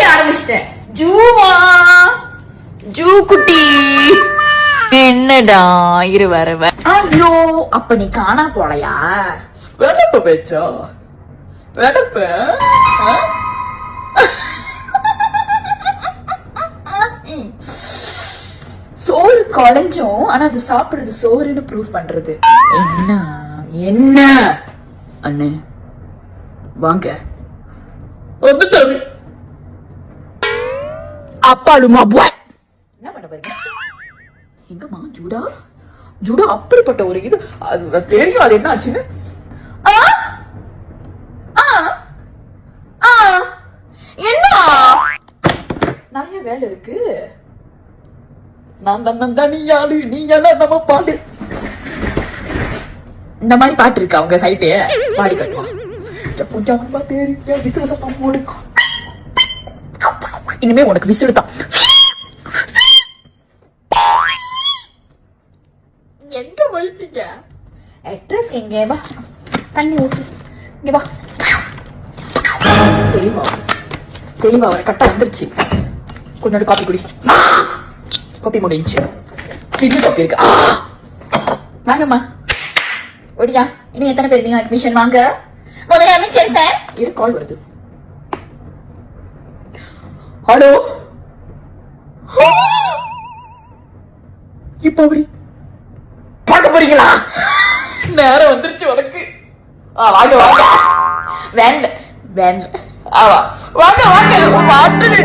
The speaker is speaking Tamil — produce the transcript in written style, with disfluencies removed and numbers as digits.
குடிக்க ஆரம்பிச்சிட்டேன். ஜூவா ஜூ குட்டி என்னடா இரு வர. ஐயோ அப்ப நீ காணா போலையா? வெடப்பு பேச்சோ வெடப்பு. சோறு குழஞ்சும் ஆனா அது சாப்பிடுறது சோறுன்னு ப்ரூவ் பண்றது. என்ன என்ன அண்ணே வாங்க வந்துட்டாரு. அப்பாளுமா பாய் என்ன பண்ண பாருங்க. எங்கம்மா ஜூடா ஜூடா அப்படிப்பட்ட ஒரு இது அது தெரியும். அது என்ன ஆச்சுன்னு என்ன நிறைய வேலை இருக்கு. நான் தான் நீ யாரு நீ எல்லாம் நம்ம பாடு இந்த மாதிரி பாட்டு இருக்கு. அவங்க சைட்டே பாடி கட்டுவான். இனிமே உனக்கு விசிறு தான். எங்க வலிப்பீங்க? அட்ரஸ் எங்க? வா தண்ணி ஊத்து. இங்க வா. தெளிவா தெளிவா வர கட்டா வந்துருச்சு. கொஞ்சோண்டு காப்பி குடி. காப்பி முடிஞ்சு. கிட்னி காப்பி இருக்கு. வாங்கம்மா ஒடியா. இன்னும் எத்தனை பேர் நீங்க அட்மிஷன் வாங்க? முதல்ல அமைச்சர் சார் இரு கால் வருது. ஹலோ இப்ப பார்க்க போறீங்களா? நேரம் வந்துருச்சு உனக்கு. வாங்க வாங்க. வேண்ட வேண்ட வாங்க வாங்க. மாட்டுடி